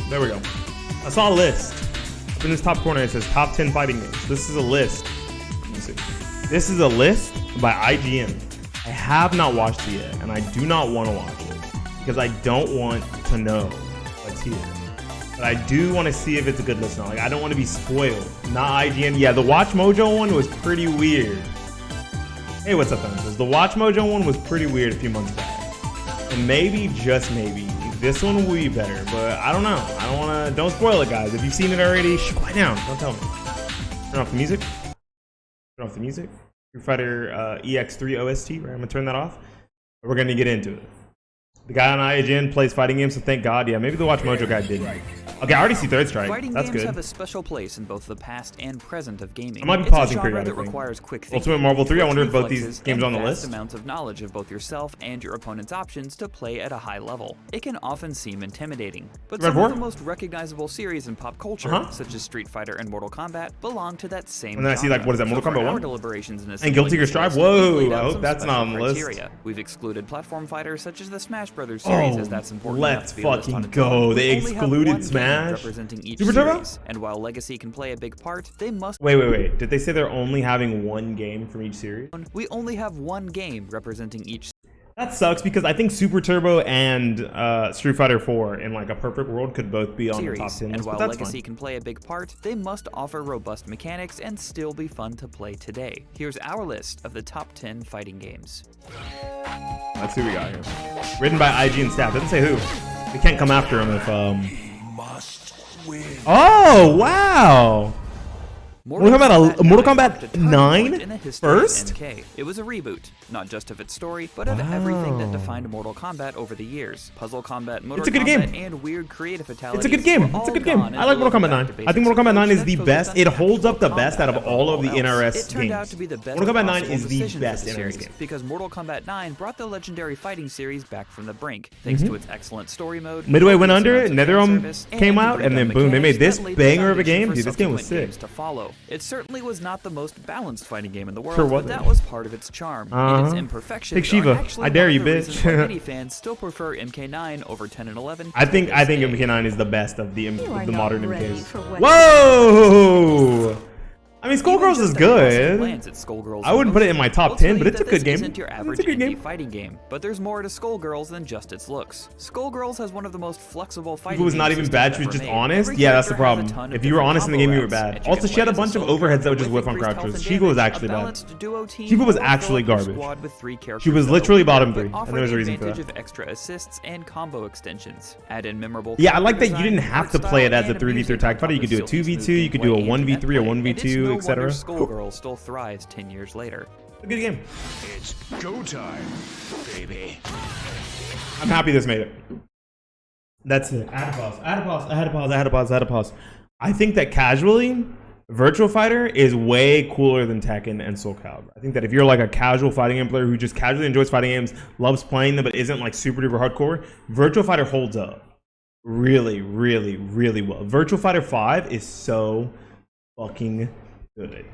There we go. I saw a list. Up in this top corner, it says top 10 fighting games. This is a list. Let me see. This is a list by IGN. I have not watched it yet, and I do not want to watch it because I don't want to know what's here. But I do want to see if it's a good list now. Like, I don't want to be spoiled. Not IGN. Yeah, the WatchMojo one was pretty weird. Hey, what's up, fans? The WatchMojo one was pretty weird a few months back. And maybe, just maybe, this one will be better. But I don't know. I don't want to... Don't spoil it, guys. If you've seen it already, quiet down. Don't tell me. Turn off the music. Turn off the music. Street Fighter XIII OST, right? I'm gonna turn that off. We're gonna get into it. The guy on IGN plays fighting games, so thank God. Yeah, maybe the WatchMojo guy did. Okay, I already see Third Strike. Fighting That's games good. have a special place in both the past and present of gaming. I might be pausing periodically. periodically. That requires quick thinking, Ultimate Marvel 3. I wonder if both reflexes, these games are on the and list. vast amounts of knowledge of both yourself and your opponent's options to play at a high level. It can often seem intimidating, but some of the most recognizable series in pop culture, such as Street Fighter and Mortal Kombat, belong to that same. And then I see, like, what is that, Mortal Kombat 1? Deliberations in And Guilty Gear Strive. Whoa, I hope that's not on the list. We've excluded platform fighters such as the Smash Brothers series, as that's important. Let's fucking go. They excluded Smash. Super Turbo? And while Legacy can play a big part, they must... Wait. Did they say they're only having one game from each series? We only have one game representing each. That sucks because I think Super Turbo and Street Fighter 4 in like a perfect world could both be on the top 10 and list, while but that's Legacy fine. can play a big part, they must offer robust mechanics and still be fun to play today. Here's our list of the top 10 fighting games. Let's see what we got here. Written by IGN staff. Doesn't say who. We can't come after him if Oh wow! Mortal Kombat 9 first? It was a reboot, not just of its story, but of everything that defined Mortal Kombat over the years. Puzzle Combat, Motor It's a good Combat, game. And weird creative fatalities. It's a good game. It's a good game. I like Mortal Kombat 9. I think Mortal Kombat 9 is the best. It holds up the best out of all of the NRS games. Mortal Kombat 9 is the best NRS game. Because Mortal Kombat 9 brought the legendary fighting series back from the brink, thanks to its excellent story mode. Midway went under, NetherRealm came out, and then boom, they made this banger of a game. Dude, this game was sick. It certainly was not the most balanced fighting game in the world, Sure but that was part of its charm. And its imperfections Take Shiva. are actually I dare one you, of the reasons bitch. why many fans still prefer MK9 over 10 and 11. I think MK9 is the best of the modern MKs. Whoa! Whoa! I mean, Schoolgirls is good. I wouldn't put it in my top 10, but it's a good game. Isn't your average indie fighting game, but there's more to Schoolgirls than just its looks. Schoolgirls has one of the most flexible fighting. If it was not even bad, she was just honest. Yeah, that's the problem. If you were honest in the game, you were bad. Also, she had a bunch of overheads that would just whip on crouches. Shiva was actually bad. Shiva was actually garbage. She was literally bottom 3, and there was a reason for that. Of extra assists and combo extensions. Add in memorable. Yeah, I like that you didn't have to play it as a 3v3 tag fighter. You could do a 2v2, you could do a 1v3, a 1v2, etc. Schoolgirl still thrives 10 years later. A good game. It's go time, baby. I'm happy this made it. That's it. I had to pause. I think that casually, Virtual Fighter is way cooler than Tekken and Soul Calibur. I think that if you're like a casual fighting game player who just casually enjoys fighting games, loves playing them, but isn't like super duper hardcore, Virtual Fighter holds up really well. Virtual Fighter 5 is so fucking good.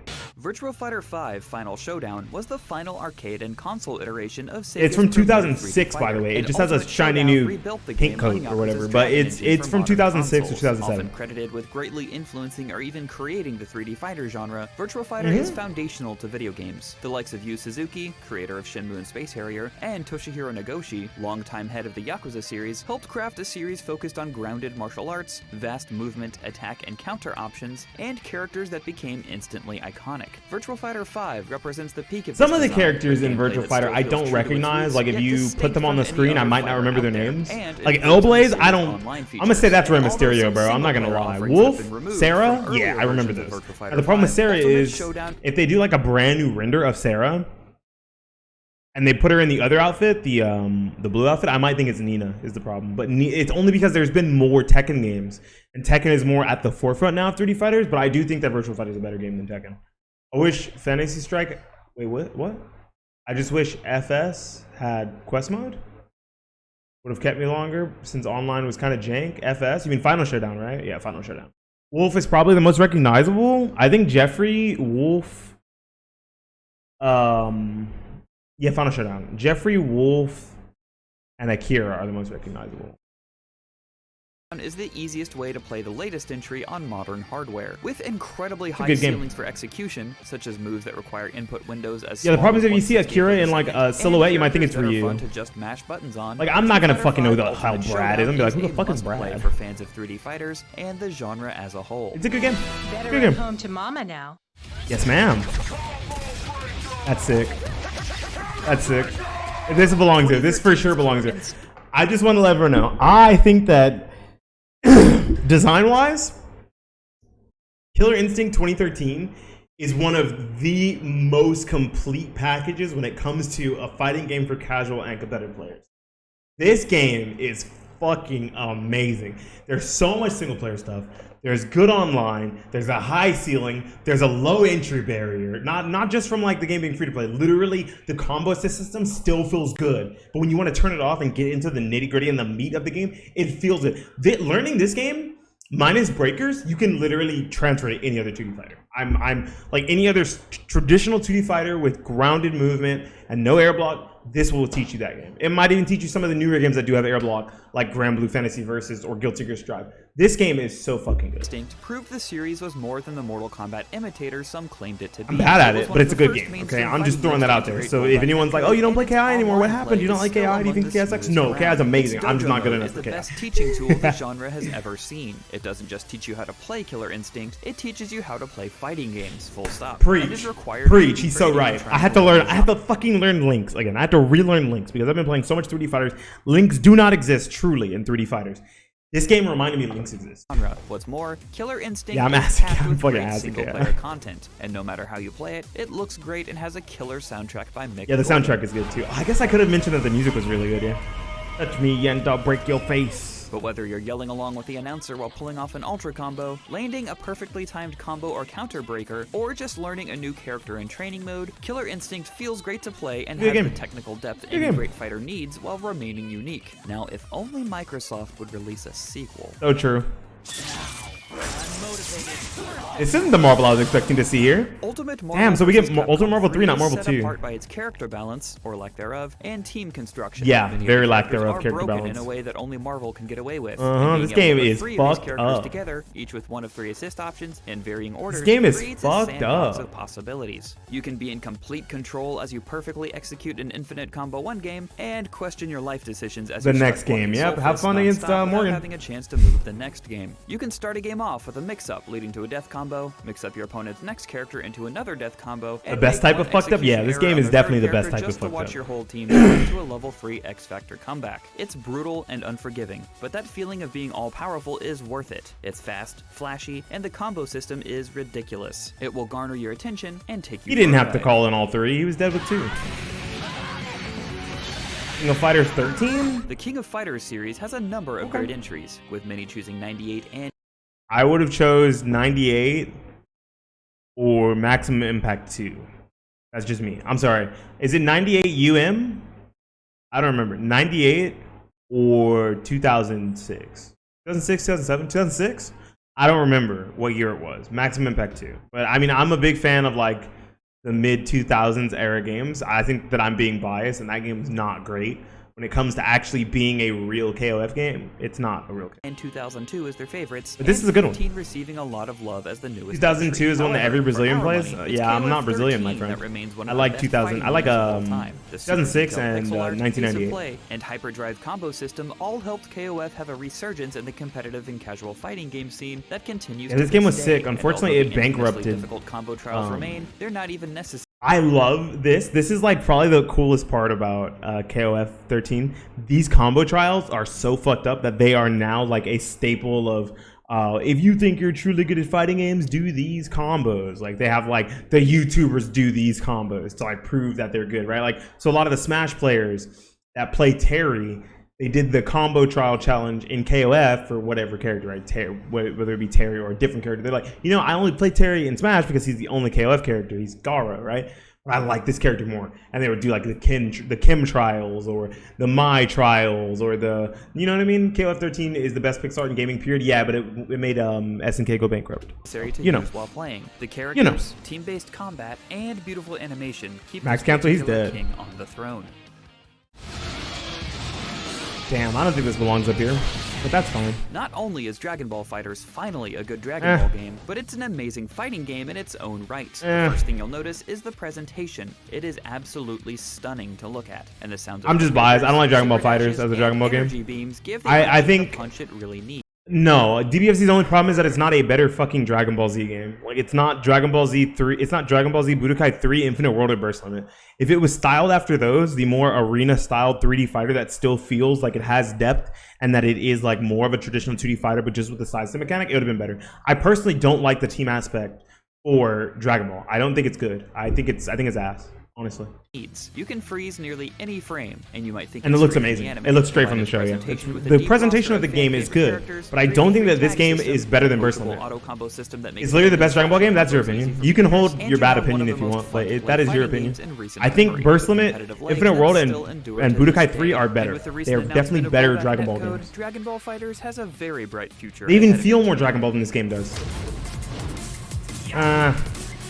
Virtua Fighter 5 Final Showdown was the final arcade and console iteration of Sega's It's from premier 2006, by the way. It just has a shiny new pink coat or whatever, but it's from 2006 or 2007. Often credited with greatly influencing or even creating the 3D fighter genre, Virtua Fighter is foundational to video games. The likes of Yu Suzuki, creator of Shenmue and Space Harrier, and Toshihiro Nagoshi, longtime head of the Yakuza series, helped craft a series focused on grounded martial arts, vast movement, attack, and counter options, and characters that became instantly iconic. Virtua Fighter 5 represents the peak of some of the characters in Virtua Fighter I don't recognize. Like if you put them on the screen, I might not remember their names. Like Hellblaze, I'm gonna say that's Rey Mysterio, bro. I'm not gonna lie. Wolf, Sarah, yeah, I remember this. And the problem with Sarah is if they do like a brand new render of Sarah and they put her in the other outfit, the blue outfit, I might think it's Nina is the problem. But it's only because there's been more Tekken games, and Tekken is more at the forefront now of 3D fighters. But I do think that Virtua Fighter is a better game than Tekken. I wish Fantasy Strike. Wait, what? I just wish FS had quest mode. Would have kept me longer since online was kind of jank. FS, you mean Final Showdown, right? Yeah, Final Showdown. Wolf is probably the most recognizable. I think Jeffrey, Wolf. Yeah, Final Showdown. Jeffrey, Wolf, and Akira are the most recognizable. is the easiest way to play the latest entry on modern hardware. With incredibly high ceilings for execution, such as moves that require input windows as the problem is if you see Akira in like a silhouette, you might think it's Ryu. To just mash buttons on. Like, I'm not gonna fucking know how Brad is. I'm gonna be like, who the fuck is Brad? For fans of 3D fighters and the genre as a whole. It's a good game. Better good game. home to mama now. Yes, ma'am. That's sick. That's sick. This belongs here. This for sure belongs here. I just want to let everyone know. I think that design-wise, Killer Instinct 2013 is one of the most complete packages when it comes to a fighting game for casual and competitive players. This game is fucking amazing. There's so much single-player stuff. There's good online, there's a high ceiling, there's a low entry barrier, not just from like the game being free to play, literally the combo system still feels good, but when you want to turn it off and get into the nitty gritty and the meat of the game, it feels it. Learning this game, minus breakers, you can literally transfer to any other 2D fighter. I'm like any other traditional 2D fighter with grounded movement and no air block, this will teach you that game. It might even teach you some of the newer games that do have air block, like Grand Blue Fantasy Versus or Guilty Gear Strive. This game is so fucking good. Instinct proved the series was more than the Mortal Kombat imitator some claimed it to be. I'm bad at it, but it's a good game. Okay, I'm just throwing that out there. So if anyone's like, "Oh, you don't play KI anymore? What happened? You don't like KI? Do you think KI sucks?" No, KI is amazing. I'm just not good enough for KI. It's the best teaching tool the genre has ever seen. It doesn't just teach you how to play Killer Instinct; it teaches you how to play fighting games. Full stop. Preach. Preach. He's so right. I had to learn. I have to fucking learn links again. I had to relearn links because I've been playing so much 3D fighters. Links do not exist truly in 3D fighters. This game reminded me links exist. What's more, Killer Instinct I'm is packed I'm with fucking great asking. single-player content, and no matter how you play it, it looks great and has a killer soundtrack by Mick. Yeah, the soundtrack is good too. I guess I could have mentioned that the music was really good. Yeah. Touch me and I'll break your face. But whether you're yelling along with the announcer while pulling off an ultra combo, landing a perfectly timed combo or counter breaker, or just learning a new character in training mode, Killer Instinct feels great to play and has the technical depth any great fighter needs while remaining unique. Now, if only Microsoft would release a sequel. So true. This isn't the Marvel I was expecting to see here. Damn, so we get Ultimate Marvel 3, not Marvel 2. Set apart by its character balance, or lack thereof, and team construction. Yeah, very lack thereof character balance. In a way that only Marvel can get away with. This game is fucked up. Together, each with one of 3 assist options in varying orders. This game is fucked up. Of possibilities. You can be in complete control as you perfectly execute an infinite combo 1 game, and question your life decisions as the next game. Yep, have fun against Morgan. Having a chance to move the next game. You can start a game off with a mix-up leading to a death combo, mix up your opponent's next character into another death combo. The best type of fucked up? Yeah, this game is definitely the best type of fucked up. Watch your whole team to a level 3 X Factor comeback. It's brutal and unforgiving, but that feeling of being all-powerful is worth it. It's fast, flashy, and the combo system is ridiculous. It will garner your attention and take you. He didn't have to call in all 3. He was dead with 2. King of Fighters 13? The King of Fighters series has a number of great entries, with many choosing 98 and... I would have chose 98 or Maximum Impact 2. That's just me. I'm sorry. Is it 98 UM? I don't remember. 98 or 2006? 2006, 2007, 2006? I don't remember what year it was. Maximum Impact 2. But I mean, I'm a big fan of like the mid 2000s era games. I think that I'm being biased and that game is not great. When it comes to actually being a real KOF game, it's not a real game. And 2002 is their favorites. But this is a good one. Receiving a lot of love as the newest. 2002 is one that every Brazilian plays. Yeah, I'm not Brazilian, my friend. I like 2000. I like 2006 and 1998. And Hyperdrive combo system all helped KOF have a resurgence in the competitive and casual fighting game scene that continues. Yeah, this game was sick. Unfortunately, it bankrupted. Difficult combo trials remain. They're not even necessary. I love this. This is like probably the coolest part about KOF 13. These combo trials are so fucked up that they are now like a staple of if you think you're truly good at fighting games, do these combos. Like they have like the YouTubers do these combos to like prove that they're good, right? Like so a lot of the Smash players that play Terry, they did the combo trial challenge in KOF for whatever character, right? Whether it be Terry or a different character. They're like, you know, I only play Terry in Smash because he's the only KOF character. He's Gara, right? But I like this character more. And they would do like the Kim trials or the Mai trials or the, you know what I mean? KOF 13 is the best Pixar in gaming period. Yeah, but it made SNK go bankrupt. You know, while playing the characters, team-based combat, and beautiful animation keep Max Cancel, he's dead. King on the throne. Damn, I don't think this belongs up here. but that's fine. Not only is Dragon Ball FighterZ finally a good Dragon Ball game, but it's an amazing fighting game in its own right. The first thing you'll notice is the presentation. It is absolutely stunning to look at, and the sounds of I'm just biased. I don't like Dragon Ball FighterZ as a Dragon Ball game. Beams give I think the punch it really needs. No, DBFZ's only problem is that it's not a better fucking Dragon Ball Z game. Like, it's not Dragon Ball Z 3, it's not Dragon Ball Z Budokai 3 Infinite World or Burst Limit. If it was styled after those, the more arena-styled 3D fighter that still feels like it has depth and that it is like more of a traditional 2D fighter, but just with the side step mechanic, it would have been better. I personally don't like the team aspect for Dragon Ball. I don't think it's good. I think it's ass, honestly. You can freeze nearly any frame, and you might think and it looks amazing. It looks straight from the show. Yeah, the presentation of the game is good, but I don't think that this game is better than Burst Limit. It's literally the best Dragon Ball game. That's your opinion. You can hold your bad opinion if you want, but that is your opinion. I think Burst Limit, Infinite World, and Budokai 3 are better. They are definitely better Dragon Ball games. Dragon Ball FighterZ has a very bright future. They even feel more Dragon Ball than this game does.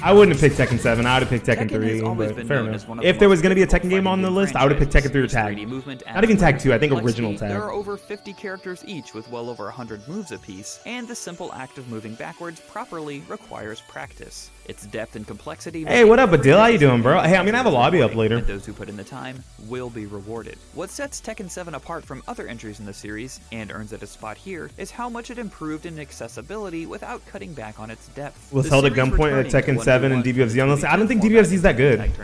I wouldn't have picked Tekken 7. I would have picked Tekken 3. But fair enough. If there was going to be a Tekken game on the list, I would have picked Tekken 3 or Tag. Not even Tag 2. I think original Tag. There are over 50 characters each with well over 100 moves apiece, and the simple act of moving backwards properly requires practice. Its depth and complexity. Hey, what up, Adil? How you doing, bro? Hey, I'm gonna have a lobby up later. And those who put in the time will be rewarded. What sets Tekken 7 apart from other entries in the series, and earns it a spot here, is how much it improved in accessibility without cutting back on its depth. Was held at gunpoint at Tekken 7 and DBFZ. Honestly, I don't think DBFZ is that good. Like,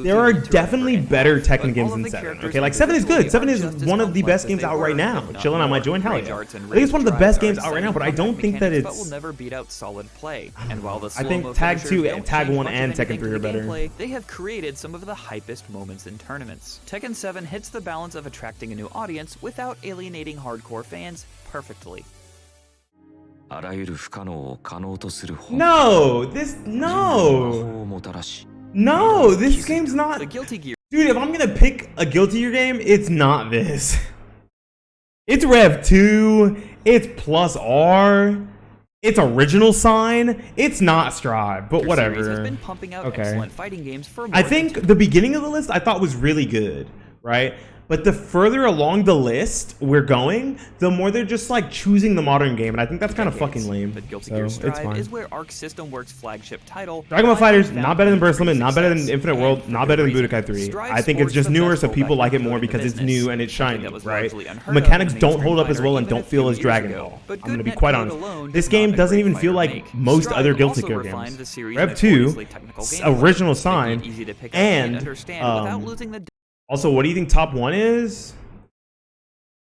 there are definitely better Tekken games than 7. Okay, like 7 is good. 7 is one of the best games out right now. Chillin', I might join. Hell yeah. I think it's one of the best games out right now, but I don't think that it's. Will never beat out solid play. And while the I think Tag 2, Tag 1, and Tekken 3 are better. They have created some of the hypest moments in tournaments. Tekken 7 hits the balance of attracting a new audience without alienating hardcore fans perfectly. No, this game's not. The Guilty Gear. Dude, if I'm gonna pick a Guilty Gear game, it's not this. It's Rev 2. It's Plus R. It's Original Sign. It's not Strive, but whatever. Has been pumping out excellent fighting games for more I think the beginning of the list I thought was really good, right? But the further along the list we're going, the more they're just like choosing the modern game, and I think that's kind of fucking lame. But Guilty Gear Strive is where Arc System Works' flagship title. Dragon Ball FighterZ, not better than Burst Limit, not better than Infinite World, not better than Budokai 3. I think it's just newer, so people like it more because it's new and it's shiny, right? The mechanics don't hold up as well and don't feel as Dragon Ball. I'm gonna be quite honest. This game doesn't even feel like most other Guilty Gear games. Rev 2, Original Sign, and also, what do you think top 1 is?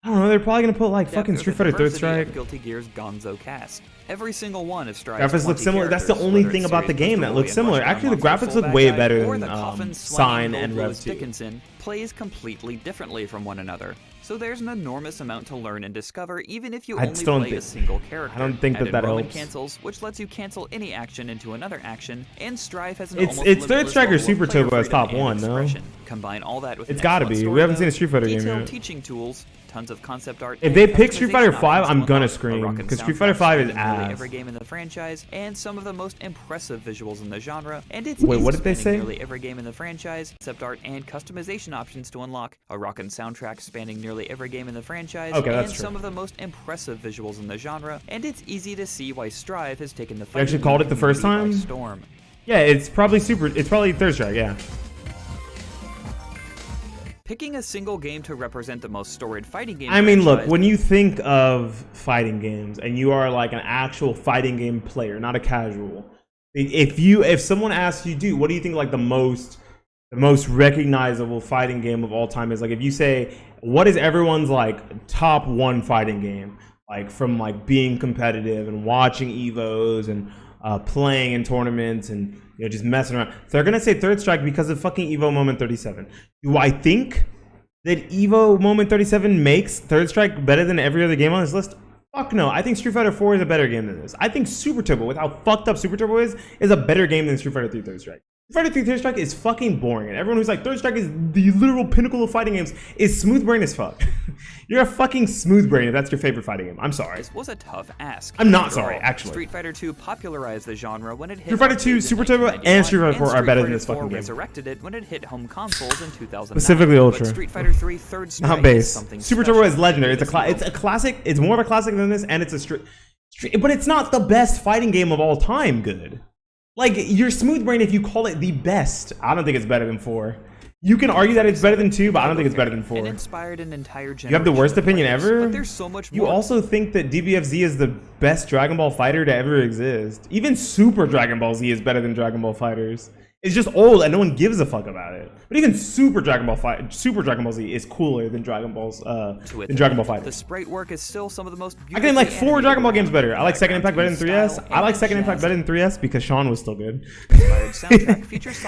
I don't know. They're probably gonna put like fucking Street Fighter Third Strike. Guilty Gear's Gonzo cast. Every single one of Strive's graphics look similar. That's the only thing about the game that looks similar. Actually, the graphics look way better than Sign and Rev 2. Dickinson plays completely differently from one another. So there's an enormous amount to learn and discover, even if you only play a single character. I don't think that helps. Cancels, which lets you cancel any action into another action, and Strive has an it's Third Striker Super Turbo as top 1, no? Combine all that with it's gotta be. We haven't seen a Street Fighter game yet. Teaching tools, tons of concept art. If they pick Street Fighter 5, I'm gonna scream because Street Fighter 5 is ass. Every game in the franchise, and some of the most impressive visuals in the genre. And it's wait, what did they say? Nearly every game in the franchise, concept art and customization options to unlock. A rockin' soundtrack spanning nearly every game in the franchise, and some of the most impressive visuals in the genre. And it's easy to see why Strive has taken the fight. You actually called it the first time? Storm. Yeah, it's probably Third Strike. Yeah. Picking a single game to represent the most storied fighting game. I mean, look, when you think of fighting games and you are like an actual fighting game player, not a casual. If someone asks you, dude, what do you think like the most recognizable fighting game of all time is? Like, if you say, what is everyone's like top 1 fighting game, like from like being competitive and watching Evos and playing in tournaments and just messing around, they're gonna say Third Strike because of fucking Evo Moment 37. Do I think that Evo Moment 37 makes Third Strike better than every other game on this list? Fuck no. I think Street Fighter 4 is a better game than this. I think Super Turbo, with how fucked up Super Turbo is a better game than Street Fighter 3 Third Strike. Street Fighter 3 Third Strike is fucking boring, and everyone who's like Third Strike is the literal pinnacle of fighting games is smooth brain as fuck. You're a fucking smooth brain if that's your favorite fighting game. I'm sorry. This was a tough ask. I'm not sorry, actually. Street Fighter 2 popularized the genre when it hit Street Fighter 2, Super Turbo, and Street Fighter 4 are better than this fucking game. Resurrected it when it hit home consoles in 2009. Specifically Ultra. But Street Fighter 3 Third Strike not base. Is something Super Turbo is legendary. It's a classic. It's more of a classic than this, and it's a but it's not the best fighting game of all time. Good. Like, you're smooth brain if you call it the best. I don't think it's better than 4. You can argue that it's better than 2, but I don't think it's better than 4. It inspired an entire generation. You have the worst opinion ever? But there's so much more. You also think that DBFZ is the best Dragon Ball fighter to ever exist. Even Super Dragon Ball Z is better than Dragon Ball Fighters. It's just old and no one gives a fuck about it. But even Super Dragon Ball Z is cooler than Dragon Ball Fighters. The sprite work is still some of the most beautiful. I can like 4 Dragon Ball games better. I like Second Impact better than 3S. I like Second Impact better than 3S because Sean was still good.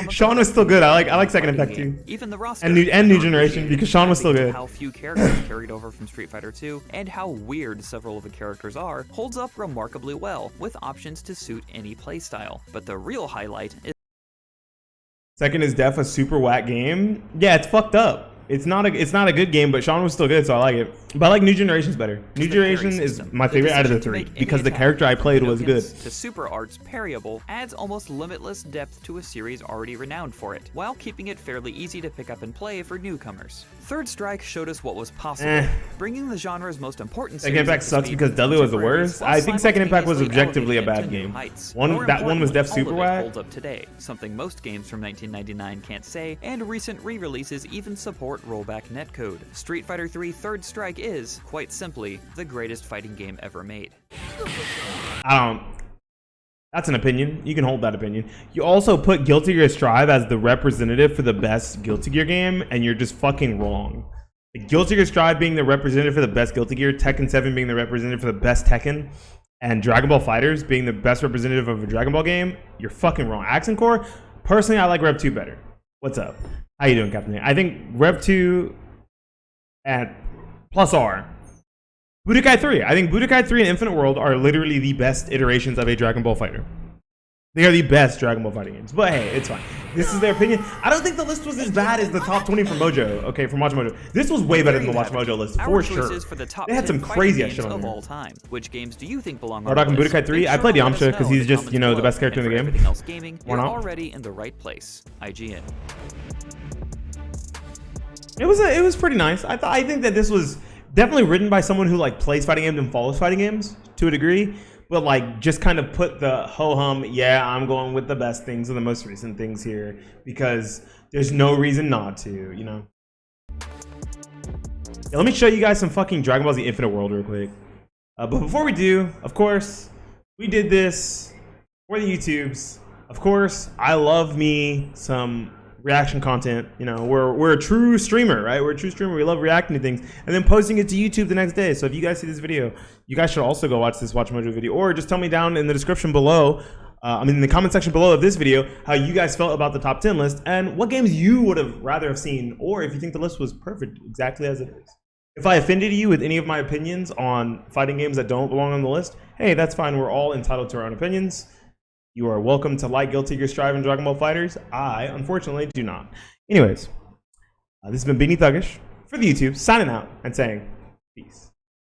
Sean was still good. I like Second Impact too. Even the roster and New Generation because Sean was still good. How few characters carried over from Street Fighter 2 and how weird several of the characters are holds up remarkably well with options to suit any playstyle. But the real highlight is Second is def a super whack game. Yeah, it's fucked up. It's not a good game, but Sean was still good, so I like it. But I like New Generation's better. New Generation is my favorite out of the 3 because the character I played was good. The Super Arts Parryable adds almost limitless depth to a series already renowned for it, while keeping it fairly easy to pick up and play for newcomers. Third Strike showed us what was possible, bringing the genre's most important series. Second Impact sucks because Dudley was the worst. I think Second Impact was objectively a bad game. That one was def super whack. Holds up today, something most games from 1999 can't say, and recent re-releases even support rollback netcode. Street Fighter 3 Third Strike is, quite simply, the greatest fighting game ever made. That's an opinion. You can hold that opinion. You also put Guilty Gear Strive as the representative for the best Guilty Gear game, and you're just fucking wrong. Guilty Gear Strive being the representative for the best Guilty Gear, Tekken 7 being the representative for the best Tekken, and Dragon Ball FighterZ being the best representative of a Dragon Ball game, you're fucking wrong. Accent Core, personally, I like Rev 2 better. What's up? How you doing, Captain? I think Rev 2 at plus R. Budokai 3. I think Budokai 3 and Infinite World are literally the best iterations of a Dragon Ball fighter. They are the best Dragon Ball fighting games. But hey, it's fine. This is their opinion. I don't think the list was as bad as the top 20 from Mojo. Okay, from WatchMojo. This was way better than the WatchMojo list, for sure. They had some crazy ass shit on there. Which games do you think belong on We're talking Budokai 3. I played Yamcha because he's just, you know, the best character in the game. You're already in the right place. IGN. It was pretty nice. I think that this was definitely written by someone who like plays fighting games and follows fighting games to a degree, but like just kind of put the ho-hum, yeah, I'm going with the best things and the most recent things here because there's no reason not to, you know. Yeah, let me show you guys some fucking Dragon Ball Z Infinite World real quick. But before we do, of course, we did this for the YouTubes. Of course, I love me some reaction content. You know, we're a true streamer, right? We're a true streamer. We love reacting to things and then posting it to YouTube the next day. So if you guys see this video, you guys should also go watch this WatchMojo video, or just tell me down in the description below, in the comment section below of this video, how you guys felt about the top 10 list and what games you would have rather have seen, or if you think the list was perfect exactly as it is. If I offended you with any of my opinions on fighting games that don't belong on the list, hey, that's fine. We're all entitled to our own opinions. You are welcome to like Guilty Gear Strive and Dragon Ball FighterZ. I, unfortunately, do not. Anyways, this has been Beanie Thuggish for the YouTube, signing out and saying peace.